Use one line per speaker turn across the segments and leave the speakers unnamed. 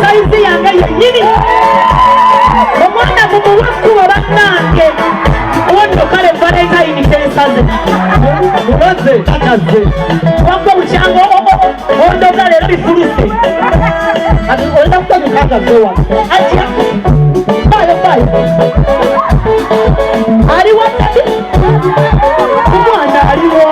Saizi yanga yini omwana mumuwakuba bannange owondo kale Valentine tesaze mulaze akaze wabba bukyanga owondo kale bifuluse ati olina kutandikakazewa atya bayo aliwo omwana aliwo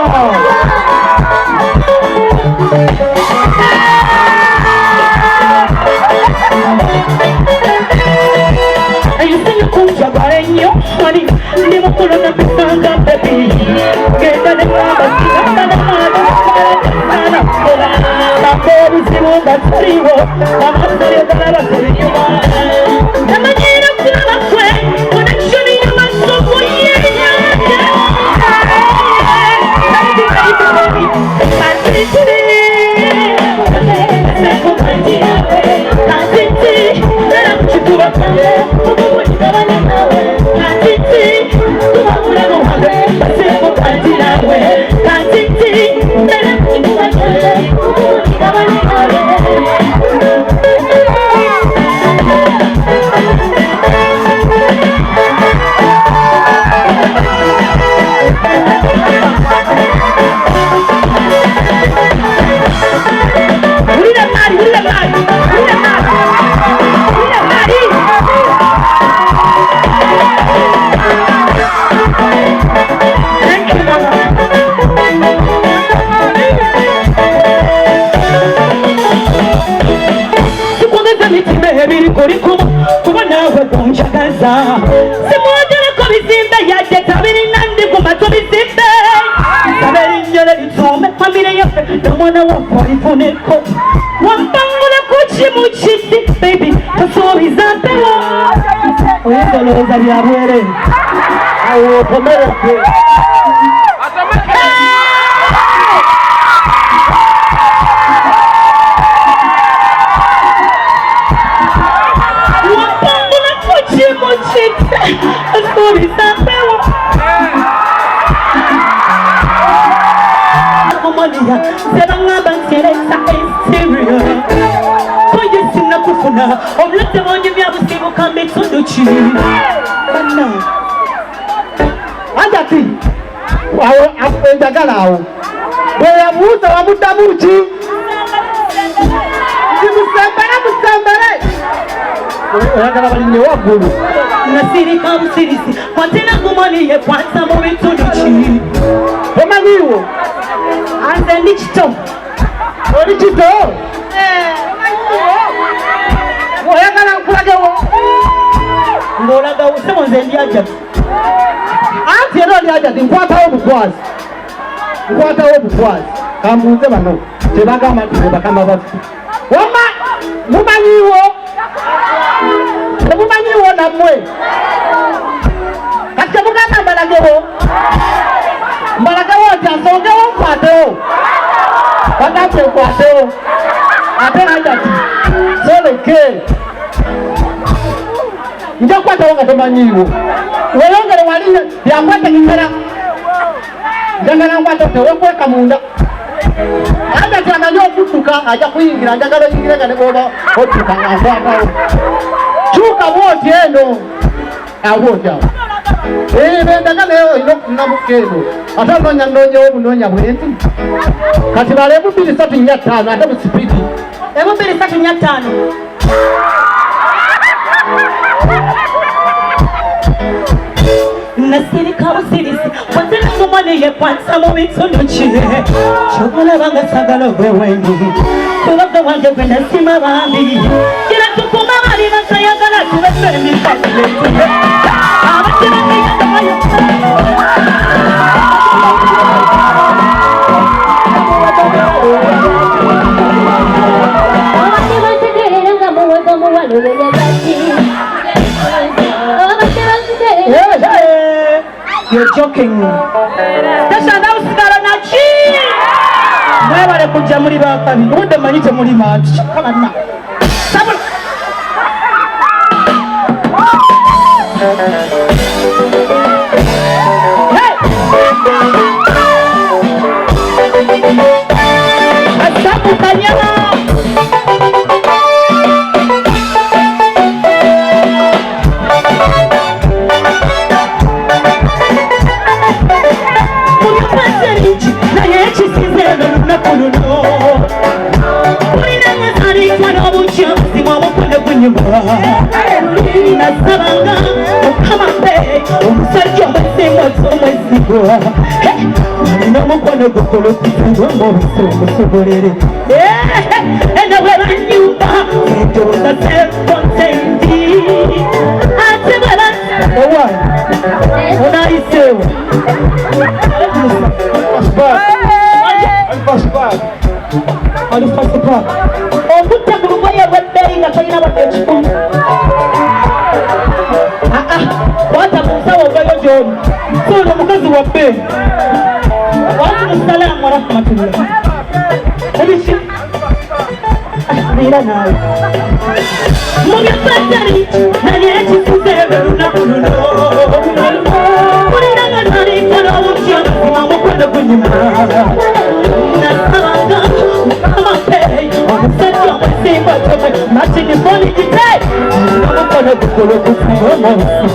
ayusenye kunjagala ennyo mani ndi mukulu napisanga bebi genda ne mwabasinaaana bako obuzibu nga tuliwo amasayogala batulinyuma namanyira kulaba kwe connection y'amasomo yenyanja simwogere ko bizimbe yadde tabiri nandi ku mato bizimbe saberi njole litume famire yaffe nomwana waffe alifuneko wampangula ku kimu kiti baby tosuubiza mpewo oyinzolooza byabwere awo okomereke sebangaba nseresa exterior koyesina kufuna omulete bonye byabusibuka mbitundu ki bana ajati awo enjagala awo bweyabuuza wamuddamu ki musembere oyagala balinye waggulu nasirika busirisi kwatena gumaniye kwasa mu bitundu ki omanyiwo anze ndi kito oli kito oyagala nkulagewo ng'olagawo sebo nze ndi ajati anti era oli ajati nkwatawo obukwazi kambuuze bano tebagamba nti be bakama baffe wama mumanyiwo temumanyiwo nammwe kati temugamba mbalagewo nti asongewo nkwatewo bagambye nkwatewo ate najati soleke nja kukwatewo nga tomanyiwo weyongere wali yakwetegekera njagala nkwatewo tewekweka munda ajati amanyi okudduka aja kuyingira njagala oyingire nga neboba odduka nga nkwatawo kyuka bwoti eno abwoti awo bendaga naye olina okufuna mukeeno ate ononyanonyewo obunoonya bwenti kati bala ebu 2-3-5 ate mu sipidi ebu 2-3-5 nasirika busirisi watena mumane yekwansa mu bitundu ki kyokulabanga sagala obwewengi kubagga wange gwe nasima bambi kira tukuma bali batayagala tubesere mifaetume abatirangayagamayo abatebategereranga muwoza muwalo yeyagati You're joking. Tasha na usigala na chi. Mwebale kujja muri bakabi. Ude manyite muri mati. Kama na. Sabul.
umusajja omwesimwasomazigo ninamukono gukolokuzigo mubisomusobolere enabwebanyumba endoza sekonsenti ate bweba onaisewo okutta ku lugoye lwebbeeyi nga tolina wadde ekikumi kwata mu nsawo ovayo gyoli sono omukazi wa bbeeyi waalimusalaamu warahmatullah ebiki beera naawe mu byafatali naye ekisuzeebe lunaku luno muliranga nalekala obutya mazima mukwano gunyuma nasabanga amapeeyi omusajja omwesimba tomwe matinifoni giteeyi omukono gukolo gusiba omunsi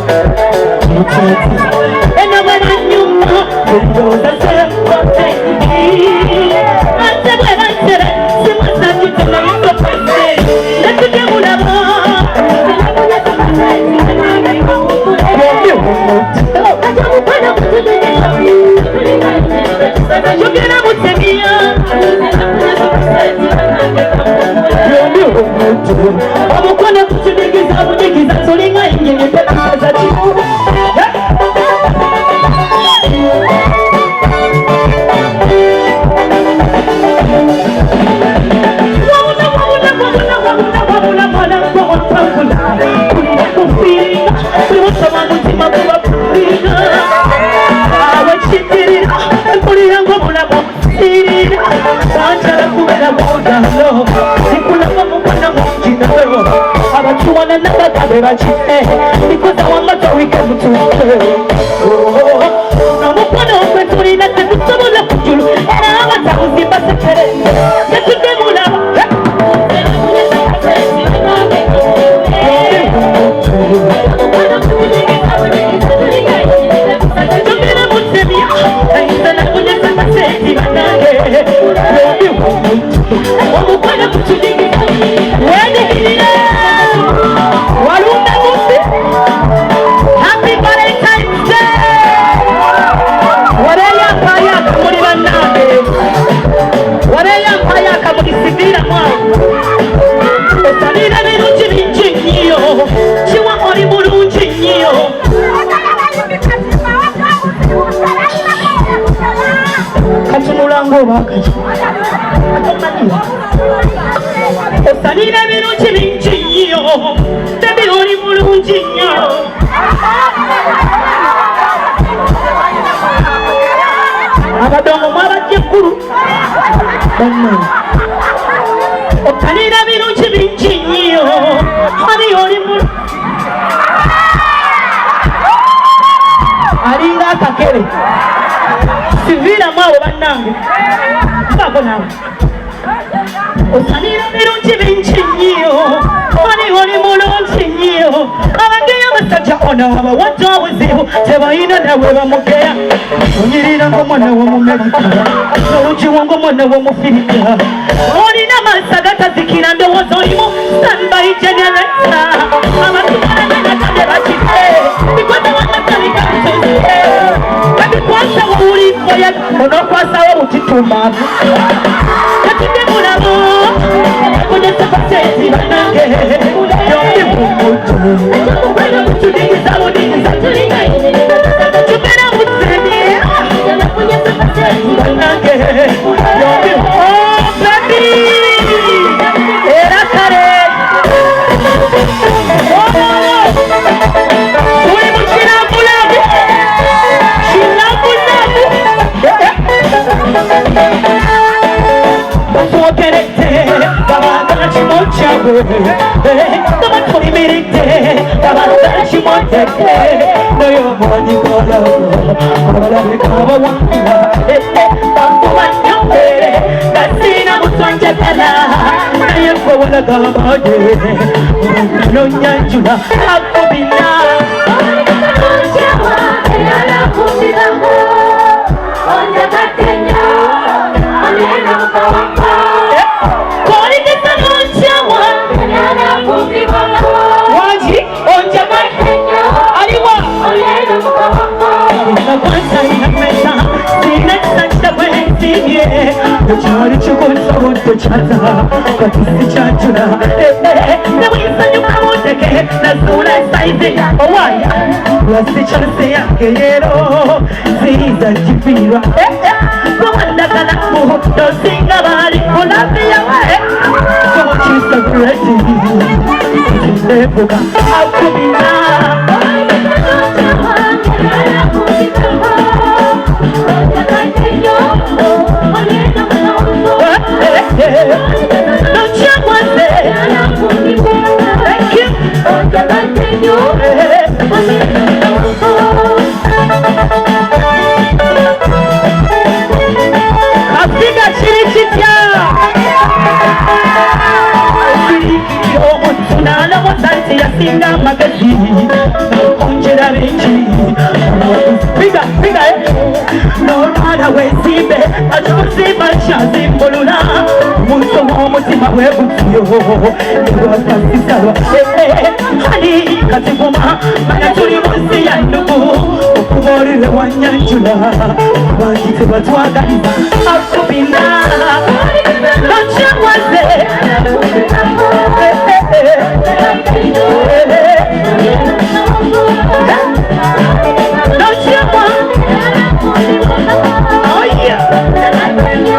enabwera nyuma endooza zekotendi ate bwebansere simwasakitenaisopese netugemulaba yogera mutemia omukono kutudigiza budigiza tulinga ingene pekisaza kimu abatuwana nabagabe bakite because awamata wikemutuke nomukono ogwe tulina tetusobola kujulu era abatabuzi basekere tetugemulaba tugera mutemya aisana kunyesa kaseti banange omukono kutudigiza wedigirira walunda musi happy Valentine's Day wareyapayaka muri banange wareyapayaka muri sivira mwangu osalira birungi bingi nnyo kiwa oli bulungi nnyo katunulanga obakaji osalira birungi bingi nnyo tebi oli bulungi nnyo abadongo mwabajja ekkulu banna osalira birungi bingi nnyo ani oli alinga akakere siviiramu awo bannange mpaako nawe osalira birungi bingi nnyo ani oli mulungi nnyo abageya abasajja ono abawadde obuzibu tebalina nawe bamugeya onyirira ng'omwana w'omumerika n'olugiwo ng'omwana w'omufirika olina amaaso agatazikira ndowooza olimu standby generata abantu balananatade bakite bikwata wanatalika kutuzie babikwasawo bulifoya onokwasawo butitumaavu katugemulabo kunyesa basezi banange yombi mumutu ekyokubwena kutudigiza budigiza tulinga tugera musemye kunyesa basezi banange yombi baby era kare uli mukinabulabu kinabulabu batuokerete babagala kimokyabwe babatulimiridde babagala kimoteke naye omwanyi gwolabo abalabika abawanga bakuba nyombere gasina musonjagala naye gwe walagambage nonyanjula akubina koligisa nonjawa waji onjaga aliwa kwanza inapenda zinasanja kwenye Chari chukunza wote chaza kwa kisi chachuna na wisa nyuka moteke na zula saize Owaya wasi chanse yake yero ziza jifirwa kwa wanda kalamu dosinga bari kulabia wae kwa chisa kureti zinebuka akubina Don't you want it? Thank you. Afrika chirichitya tunala wasanti ya singa magazini Onjera benji Piga, piga No matter where zibe Achuzi machazi mbuluna Muso mutima webutiyo Ewa fasi salwa Hani katiguma Manaturi musi ya ndugu Ukubori wanyanjula Wajite watu wagaliza Akubina Doncha waze Don't you want? Oh yeah.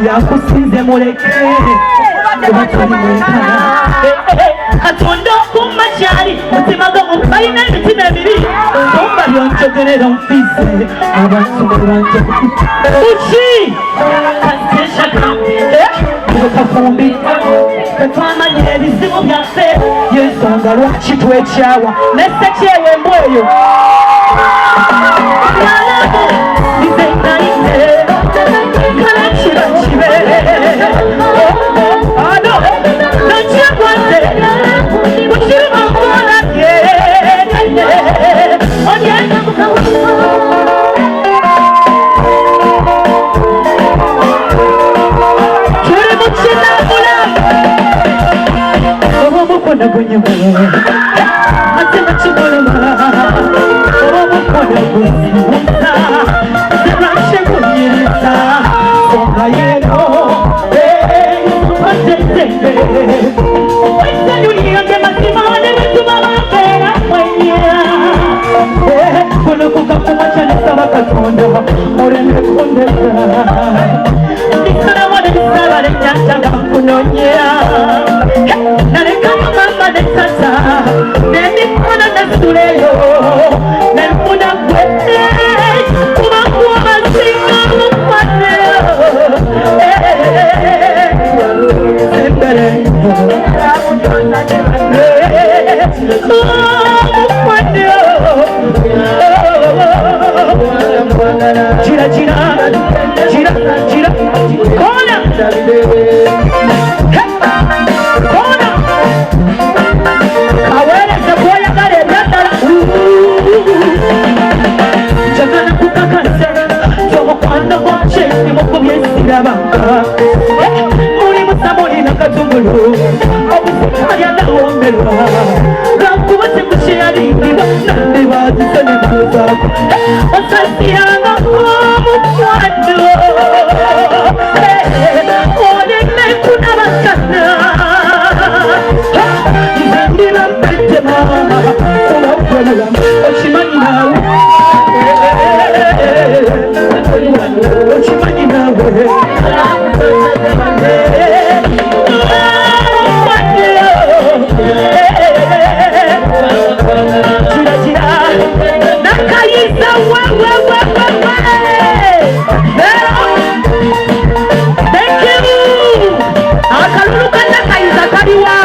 Yakusize muleke Katondo kumachari Mutimaga mukaina imitima ebiri Somba lyonchogerera mfise Abasumba banje Uchi Kasesha kambi Kafumbi Katwamanyire ebizibu byaffe Yensonga lwaki twekyawa Nesse kyewe mbweyo Nalamu Nizengaite Kalachira chibe Ado Nanchia kwante Uchiri mambola Onyena mukawa Churi muchina mula Oho mukona kwenye mwe Mate machimolo ma Oho mukona kwenye mwe Zerashe kwenye mwe Songa yeno Matete Wesa yunyange masimane Metuma mapera mwenye Kono kukakumacha nisaba katonda Moreme kondeza Nisara wane nisaba lenyatanga kunonyea Naleka mama nesasa Nemi kona nasuleyo Nelfuna kwete Kumakuwa masinga mkwaneo Sembere Gira, gira, gira, gira Kona Kona Kawele sequoia gare yandara Jagana kukakase Jomo kwanda kwache Nimoko byesira banga Muri musamuri nakatungulu Obusikari anahomerwa Rakubase kushiyarindira Nande bazisane muzako Osasiyanga omukwando Oleme kunabakana Nizendira mpetema Obakwalula Ochimanyi nawe Ochimanyi nawe Gira gira Nakayisa we Thank you Akaluluka nakayisa kaliwa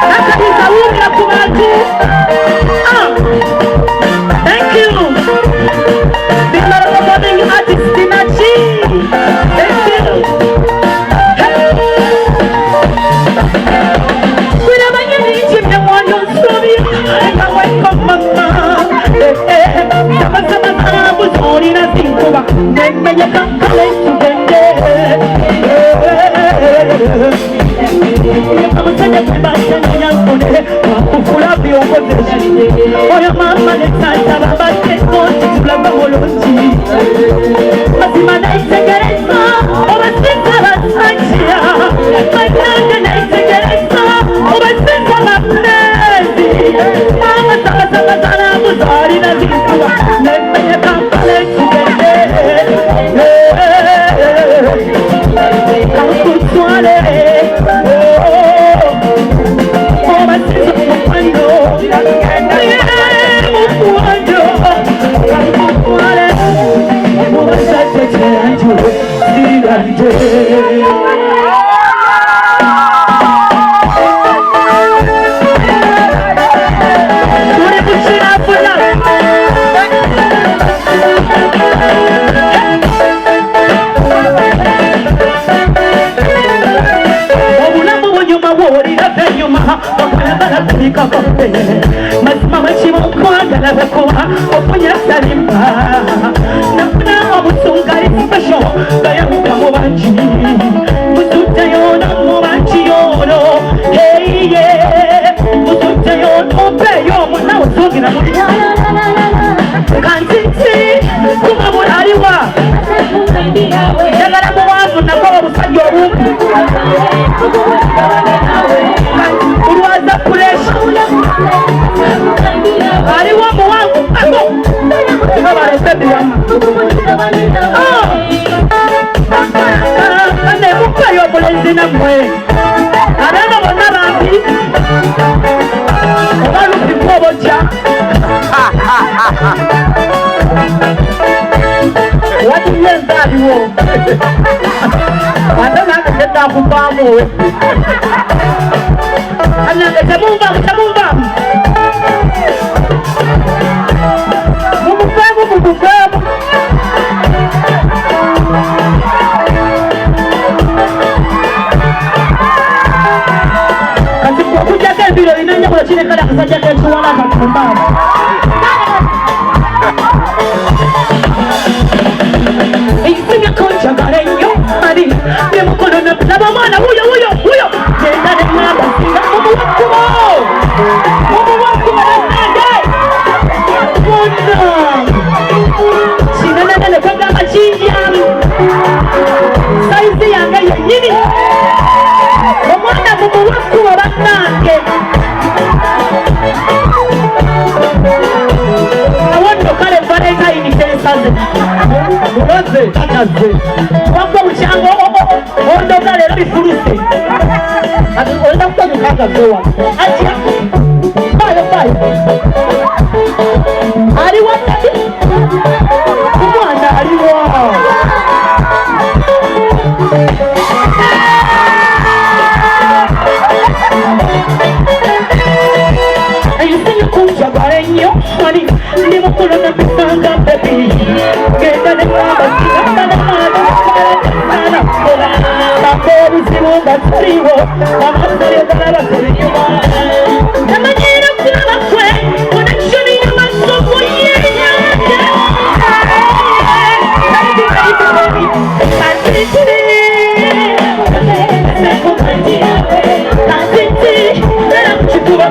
Nakayisa wumira kubantu Thank you The performing artist Tinachi Thank you Mama nemenya kankale tugende amusajja kwebasanga nyankone wakufula byongozeshi oyo mama netata babadde konti tulaga bulungi mazima nayitegereza obasinza basajja bannange nayitegereza obasinza bapulezi amasagasagasalabuza alina zituba nemenya kampala ekigende kankutwale obasinza mukwano mukwano kankutwale mubasajja kyanjo siriganje obulamu bunyuma bwowulirako enyuma okwagala kulikakoffe mazima bwekiba okwagala bwekuba ofunya salimba nafuna obusungali special gayamuka mu bangi musuddeyono mu bangi yono heiye musuddeyono obeeyo omwana osuugira muli kantiti kumabula aliwa njagala muwanvu nako obusajja obumpi ulwaza puresha aliwo muwanvu ako abalesebiramu nemupayo obulenzi nammwe abaana bonna bambi obalupika obojja watiye nzaaliwo ate nange tetakuvaamu owedde anange temunvamu mumuveemu kati okujjako embiro ina enjawulo kirekala akasajja kekiwala katumbamu Eyisimya konjagala ennyo ali ne mukono nalaba omwana wuyo genda ne ngamba singa mumuwakubo bannange bonna kinanana ne kwegamba kinjyamu sayizi yange yennyini omwana mumuwakubo bannange awondo kale valentine tensaze muloze takaze wako mukyanga ondoga leero bifuluse ati olina kutanyukagazewa atya bayo aliwo tati omwana aliwo eyisinye kunjagala ennyo ani ndi mukulu napisanga bebi genda nengabasigaaana bako obuzibu nga tuliwo amasalyogalaba tulinyuma namanyira okulaba kwe konekishoni y'amasomo yeyange katiti era mukikuba